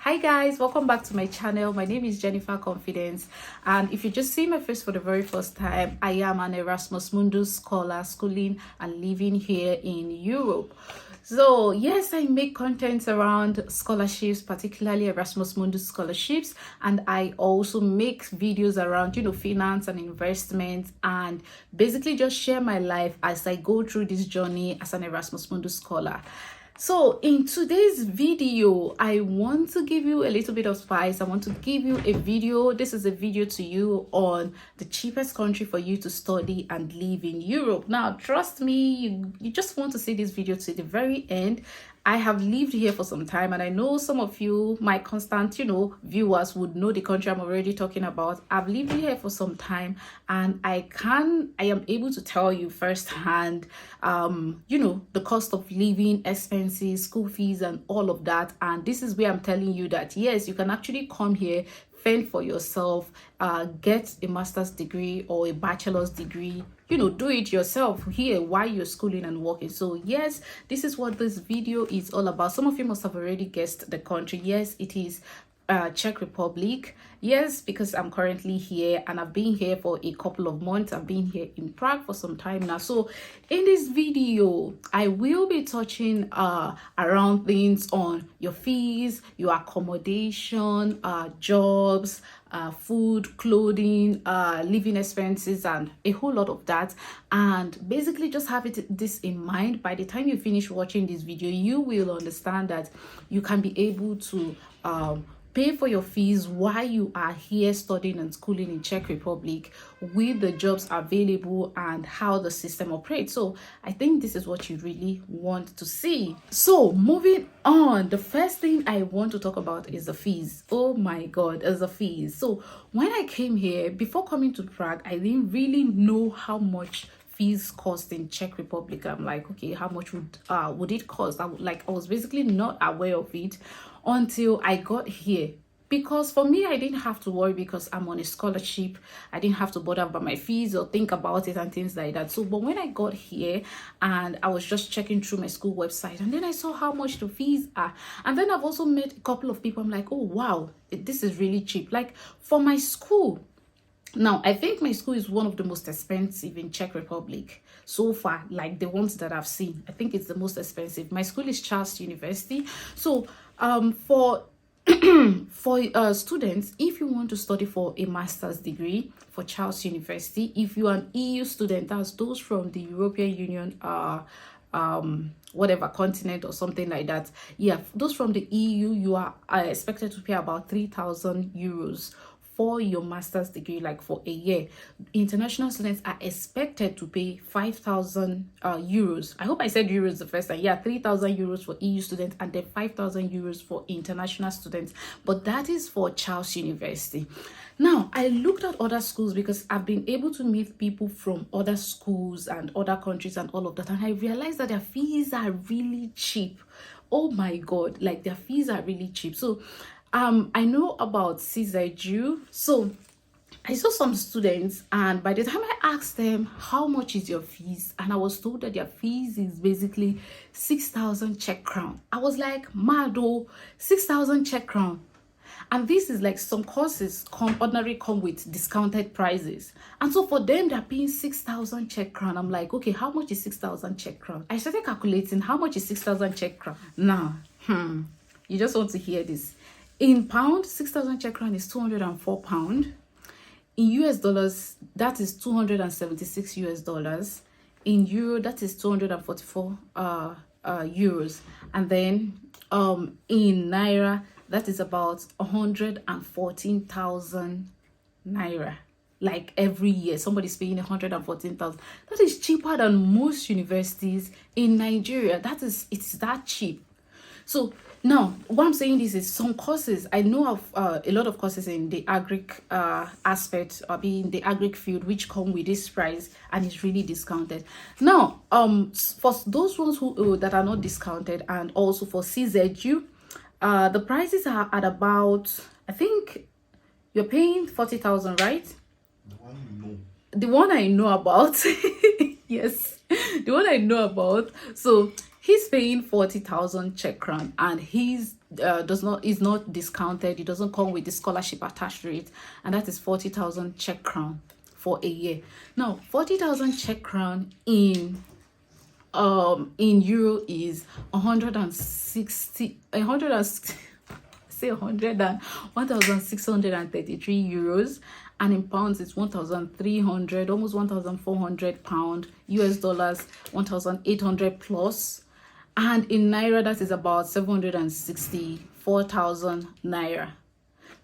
Hi guys, welcome back to my channel. My name is Jennifer Confidence, and if you just see my face for the very first time, I am an Erasmus Mundus scholar schooling and living here in Europe. So yes, I make content around scholarships, particularly Erasmus Mundus scholarships, and I also make videos around finance and investment, and basically just share my life as I go through this journey as an Erasmus Mundus scholar. So in today's video, I want to give you a little bit of spice. I want to give you a video. This is a video to you on the cheapest country for you to study and live in Europe. Now, trust me, you just want to see this video to the very end. I have lived here for some time, and I know some of you, my constant, viewers would know the country I'm already talking about. I've lived here for some time, and I am able to tell you firsthand, the cost of living, expenses, school fees, and all of that. And this is where I'm telling you that, yes, you can actually come here, fend for yourself, get a master's degree or a bachelor's degree, do it yourself here while you're schooling and working. So yes, this is what this video is all about. Some of you must have already guessed the country. Yes, it is Czech Republic. Yes, because I'm currently here and I've been here for a couple of months. I've been here in Prague for some time now. So in this video, I will be touching around things on your fees, your accommodation, jobs, food, clothing, living expenses, and a whole lot of that. And basically just have this in mind. By the time you finish watching this video, you will understand that you can be able to pay for your fees while you are here studying and schooling in Czech Republic with the jobs available and how the system operates. So I think this is what you really want to see. So moving on, the first thing I want to talk about is the fees. Oh my God, is the fees. So when I came here, before coming to Prague, I didn't really know how much fees cost in Czech Republic. I'm like, okay, how much would it cost? I was basically not aware of it until I got here. Because for me, I didn't have to worry because I'm on a scholarship. I didn't have to bother about my fees or think about it and things like that. So, but when I got here and I was just checking through my school website, and then I saw how much the fees are. And then I've also met a couple of people. I'm like, oh, wow, this is really cheap. Like for my school. Now, I think my school is one of the most expensive in Czech Republic so far, like the ones that I've seen. I think it's the most expensive. My school is Czech University. So for students, if you want to study for a master's degree for Czech University, if you are an EU student, that's those from the European Union, whatever continent or something like that, yeah, those from the EU, you are expected to pay about 3,000 euros for your master's degree, like for a year. International students are expected to pay 5,000 euros. I hope I said euros the first time. Yeah, 3,000 euros for EU students and then 5,000 euros for international students. But that is for Czech University. Now, I looked at other schools because I've been able to meet people from other schools and other countries and all of that. And I realized that their fees are really cheap. Oh my God, like their fees are really cheap. So I know about CZU. So I saw some students, and by the time I asked them how much is your fees, and I was told that their fees is basically 6,000 Czech crown. I was like, mado, 6,000 Czech crown. And this is like some courses ordinarily come with discounted prices. And so for them, they're paying 6,000 Czech crown. I'm like, okay, how much is 6,000 Czech crown? I started calculating how much is 6,000 Czech crown. Now, you just want to hear this. In pound, 6,000 Czech crown is 204 pound. In US dollars, that is 276 US dollars. In euro, that is 244 euros. And then in naira, that is about 114,000 naira. Like every year, somebody's paying 114,000. That is cheaper than most universities in Nigeria. It's that cheap. So now, what I'm saying is some courses, I know of a lot of courses in the agric aspect, or in the agric field, which come with this price, and it's really discounted. Now, for those ones who that are not discounted, and also for CZU, the prices are at about, I think you're paying 40,000, right? The one you know. The one I know about. Yes, the one I know about. So he's paying 40,000 Czech crown, and he's is not discounted. It doesn't come with the scholarship attached to it, and that is 40,000 Czech crown for a year. Now 40,000 Czech crown in euro is 1,633 euros, and in pounds it's 1,300, almost 1,400 pound, US dollars 1,800 plus, and in naira that is about 764,000 naira.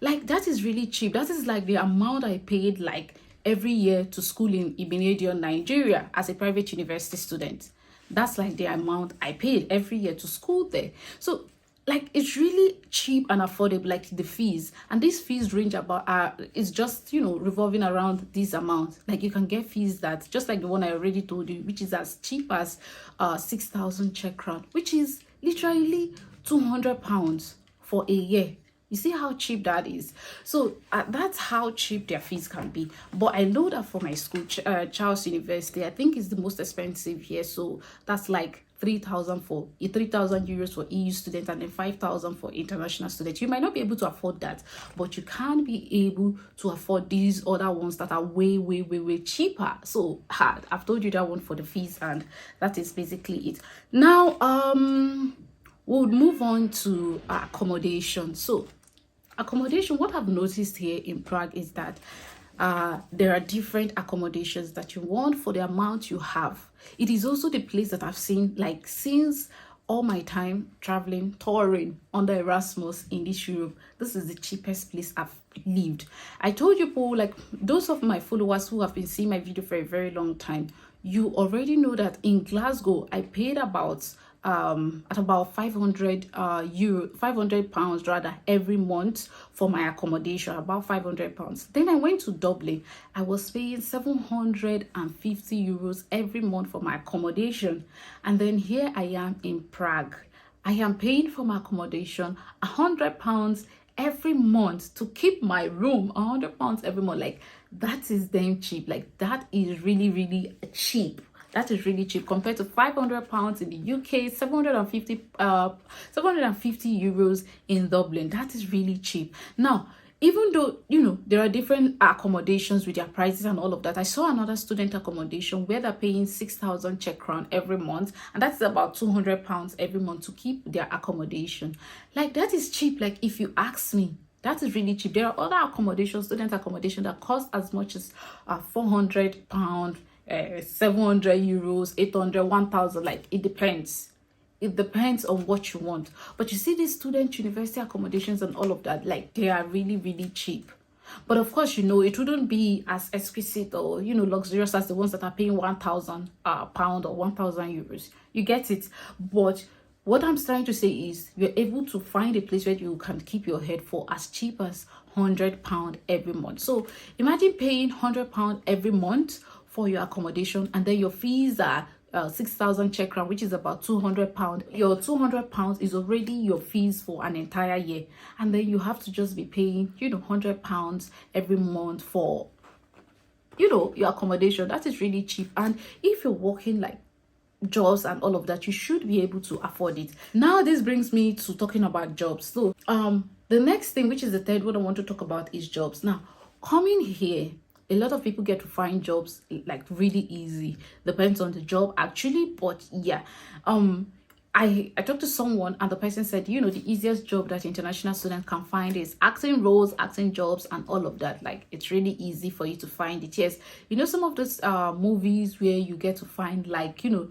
Like, that is really cheap. That is like the amount I paid like every year to school in Accommodation, Nigeria, as a private university student. That's like the amount I paid every year to school there. So like, it's really cheap and affordable, like the fees. And these fees range about it's just, you know, revolving around this amount. Like, you can get fees that just like the one I already told you, which is as cheap as 6,000 Czech crown, which is literally 200 pounds for a year. You see how cheap that is? So that's how cheap their fees can be. But I know that for my school, Charles University, I think it's the most expensive here. So that's like 3,000 euros for EU students, and then 5,000 for international students. You might not be able to afford that, but you can be able to afford these other ones that are way cheaper. So I've told you that one for the fees, and that is basically it. Now we'll move on to accommodation. So accommodation, what I've noticed here in Prague is that there are different accommodations that you want for the amount you have. It is also the place that I've seen, like, since all my time traveling, touring under Erasmus in this Europe, this is the cheapest place I've lived. I told you people, like those of my followers who have been seeing my video for a very long time, you already know that in Glasgow I paid about at about 500 pounds rather every month for my accommodation, about 500 pounds. Then I went to Dublin. I was paying 750 euros every month for my accommodation. And then here I am in Prague. I am paying for my accommodation 100 pounds every month to keep my room. 100 pounds every month. Like, that is damn cheap. Like, that is really cheap. That is really cheap compared to 500 pounds in the UK, 750 euros in Dublin. That is really cheap. Now, even though, you know, there are different accommodations with their prices and all of that, I saw another student accommodation where they're paying 6,000 Czech crown every month, and that's about 200 pounds every month to keep their accommodation. Like, that is cheap. Like, if you ask me, that is really cheap. There are other accommodations, student accommodation, that cost as much as 400 pounds, 700 euros, 800, 1,000. Like, it depends on what you want. But you see, these student university accommodations and all of that, like, they are really cheap. But of course, you know, it wouldn't be as exquisite or, you know, luxurious as the ones that are paying 1,000 pound or 1,000 euros. You get it? But what I'm trying to say is, you're able to find a place where you can keep your head for as cheap as 100 pound every month. So imagine paying 100 pound every month for your accommodation, and then your fees are 6,000 Czech crown, which is about 200 pounds. Your 200 pounds is already your fees for an entire year, and then you have to just be paying, you know, 100 pounds every month for, you know, your accommodation. That is really cheap. And if you're working like jobs and all of that, you should be able to afford it. Now this brings me to talking about jobs. So the next thing, which is the third one I want to talk about, is jobs. Now, coming here, a lot of people get to find jobs like really easy. Depends on the job actually, but yeah. I talked to someone, and the person said, you know, the easiest job that international students can find is acting roles, acting jobs, and all of that. Like, it's really easy for you to find it. Yes, you know, some of those movies where you get to find, like, you know,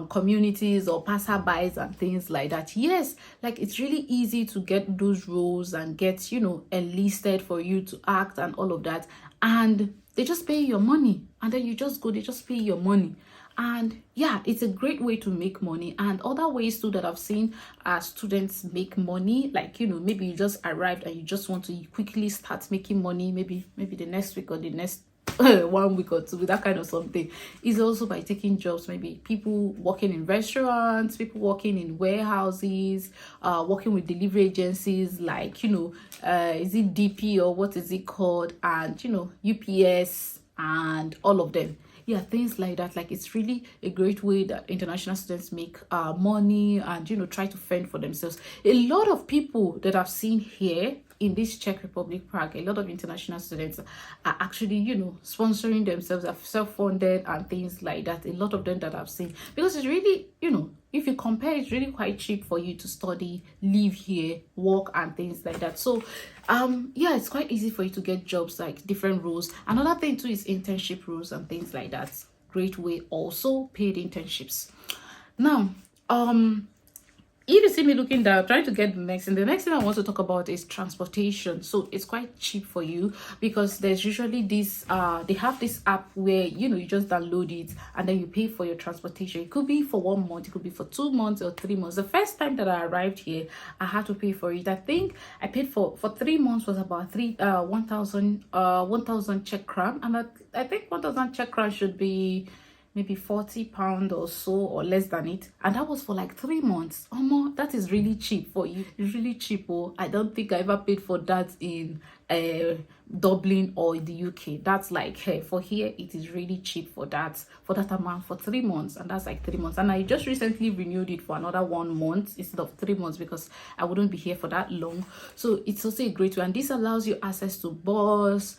communities or passerbys and things like that. Yes, like, it's really easy to get those roles and get, you know, enlisted for you to act and all of that. And they just pay your money, and then you just go, they just pay your money. And yeah, it's a great way to make money. And other ways too that I've seen students make money, like, you know, maybe you just arrived and you just want to quickly start making money, maybe the next week or the next 1 week or two, that kind of something, is also by taking jobs. Maybe people working in restaurants, people working in warehouses, working with delivery agencies like, you know, is it DP or what is it called, and, you know, UPS and all of them. yeah, things like that. Like, it's really a great way that international students make money and, you know, try to fend for themselves. A lot of people that I've seen here in this Czech Republic, Prague, a lot of international students are actually, you know, sponsoring themselves, are self-funded and things like that. A lot of them that I've seen, because it's really, you know, if you compare, it's really quite cheap for you to study, live here, work and things like that. So yeah, it's quite easy for you to get jobs, like different roles. Another thing too is internship roles and things like that. Great way also, paid internships. Now if you see me looking down, trying to get the next thing, the next thing I want to talk about is transportation. So it's quite cheap for you, because there's usually this they have this app where, you know, you just download it and then you pay for your transportation. It could be for 1 month, it could be for 2 months or 3 months. The first time that I arrived here, I had to pay for it. I think I paid for 3 months was about 1,000 Czech crown, and I think 1,000 Czech crown should be maybe £40 or so, or less than it, and that was for like 3 months. That is really cheap for you. It's really cheap. Oh, I don't think I ever paid for that in Dublin or in the UK. That's like, hey, for here it is really cheap for that amount for 3 months, and that's like 3 months. And I just recently renewed it for another 1 month instead of 3 months, because I wouldn't be here for that long. So it's also a great way, and this allows you access to bus,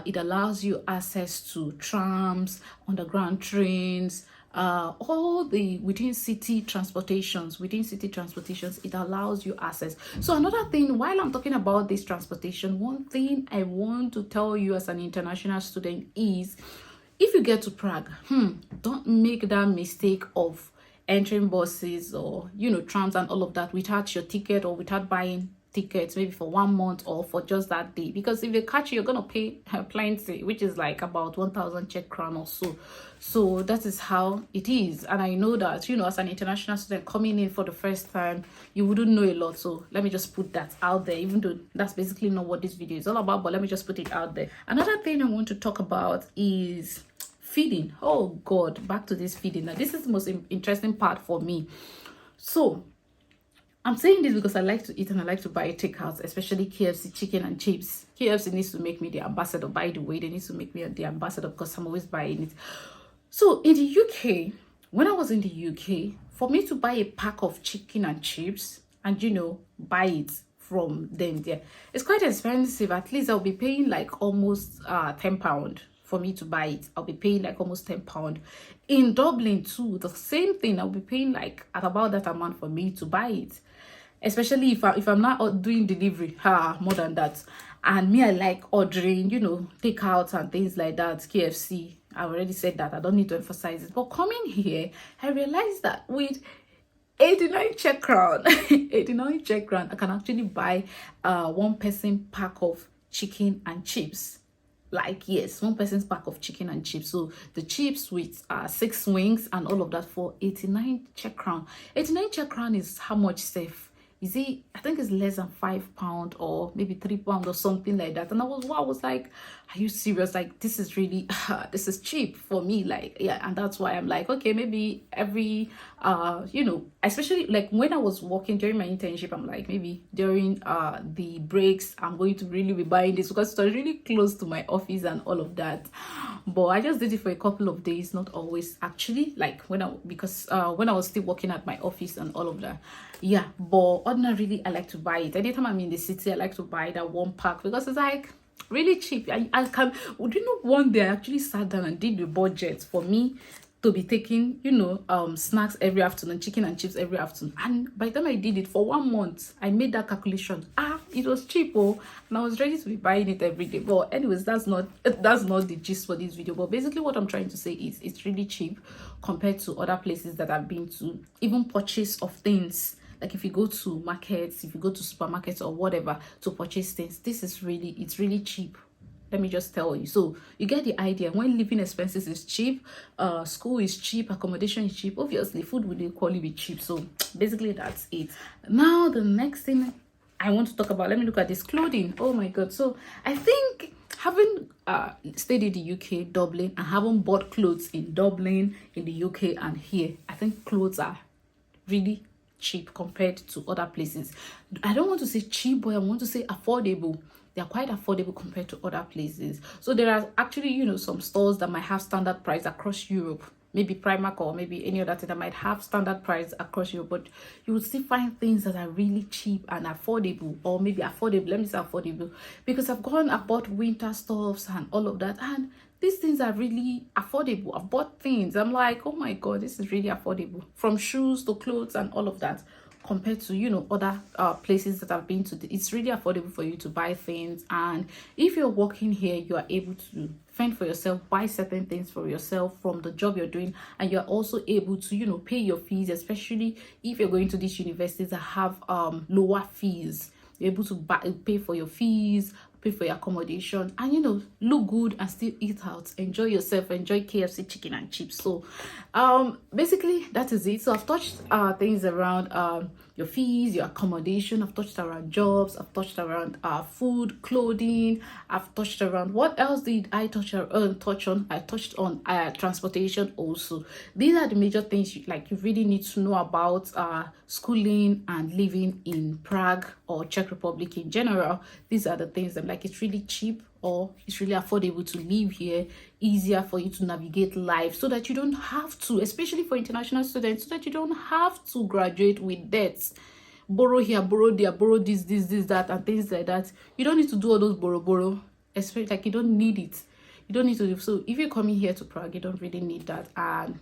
it allows you access to trams, underground trains, all the within city transportations, it allows you access. So another thing, while I'm talking about this transportation, one thing I want to tell you as an international student is, if you get to Prague, don't make that mistake of entering buses or, you know, trams and all of that without your ticket or without buying tickets, maybe for 1 month or for just that day, because if they catch you, you're gonna pay plenty, which is like about 1,000 Czech crown or so. So that is how it is. And I know that, you know, as an international student coming in for the first time, you wouldn't know a lot. So let me just put that out there, even though that's basically not what this video is all about, but let me just put it out there. Another thing I want to talk about is feeding. Oh God, back to this feeding. Now this is the most interesting part for me. So I'm saying this because I like to eat and I like to buy takeouts, especially KFC chicken and chips. KFC needs to make me the ambassador. By the way, they need to make me the ambassador, because I'm always buying it. So in the UK, when I was in the UK, for me to buy a pack of chicken and chips and, you know, buy it from them there, it's quite expensive. At least I'll be paying like almost £10 for me to buy it. I'll be paying like almost £10. In Dublin too, the same thing. I'll be paying like at about that amount for me to buy it, especially if I'm not doing delivery, more than that. And me, I like ordering, you know, takeouts and things like that. KFC, I already said that, I don't need to emphasize it. But coming here, I realized that with 89 Czech crown 89 Czech crown, I can actually buy 1 person pack of chicken and chips. Like, yes, 1 person's pack of chicken and chips. So the chips with 6 wings and all of that for 89 Czech crown. 89 Czech crown is how much safe? Is it, I think it's less than £5 or maybe £3 or something like that. And I was like, are you serious? Like, this is really this is cheap for me. Like, yeah. And that's why I'm like, okay, maybe every you know, especially like when I was working during my internship, I'm like, maybe during the breaks, I'm going to really be buying this, because it was really close to my office and all of that. But I just did it for a couple of days, not always actually, like when I was still working at my office and all of that. Yeah, but ordinarily I like to buy it anytime I'm in the city. I like to buy that 1 pack, because it's like really cheap. I can, do you know, one day I actually sat down and did the budget for me to be taking, you know, snacks every afternoon, chicken and chips every afternoon. And by the time I did it for 1 month, I made that calculation. It was cheap, and I was ready to be buying it every day. But anyways, that's not the gist for this video. But basically what I'm trying to say is it's really cheap compared to other places that I've been to. Even purchase of things, like if you go to markets, if you go to supermarkets or whatever to purchase things, it's really cheap. Let me just tell you. So you get the idea. When living expenses is cheap, school is cheap, accommodation is cheap, obviously food will equally be cheap. So basically that's it. Now the next thing I want to talk about, let me look at this clothing. Oh my god. So I think having stayed in the UK, Dublin, and having bought clothes in Dublin, in the UK and here, I think clothes are really cheap compared to other places. I don't want to say cheap, but I want to say affordable. They're quite affordable compared to other places. So there are actually, you know, some stores that might have standard price across Europe. Maybe Primark or maybe any other thing that might have standard price across Europe, but you will still find things that are really cheap and affordable, or maybe affordable. Let me say affordable, because I've gone, I bought winter stuffs and all of that, and these things are really affordable. I've bought things, I'm like, oh my god, this is really affordable, from shoes to clothes and all of that, compared to, you know, other places that I've been to. It's really affordable for you to buy things. And if you're working here, you are able to fend for yourself, buy certain things for yourself from the job you're doing, and you're also able to, you know, pay your fees, especially if you're going to these universities that have lower fees. You're able to pay for your fees, pay for your accommodation, and, you know, look good and still eat out, enjoy yourself, enjoy KFC chicken and chips. So basically that is it. So I've touched things around your fees, your accommodation, I've touched around jobs, I've touched around food, clothing, I've touched around, what else did I touch on? I touched on transportation also. These are the major things you really need to know about schooling and living in Prague or Czech Republic in general. These are the things that, like, it's really cheap, or it's really affordable to live here, easier for you to navigate life, so that you don't have to, especially for international students, so that you don't have to graduate with debts, borrow here, borrow there, borrow this, that, and things like that. You don't need to do all those borrow, especially, like, you don't need it. You don't need to. So if you're coming here to Prague, you don't really need that. And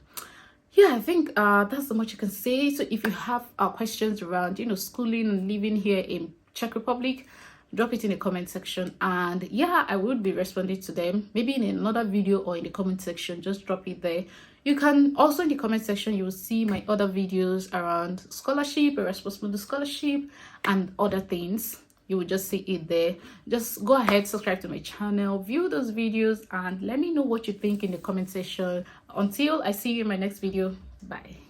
yeah, I think that's the much you can say. So if you have questions around, you know, schooling and living here in Czech Republic, drop it in the comment section, and yeah, I would be responding to them, maybe in another video or in the comment section. Just drop it there. You can also, in the comment section, you will see my other videos around scholarship, Erasmus Mundus scholarship, and other things. You will just see it there. Just go ahead, subscribe to my channel, view those videos, and let me know what you think in the comment section. Until I see you in my next video, bye.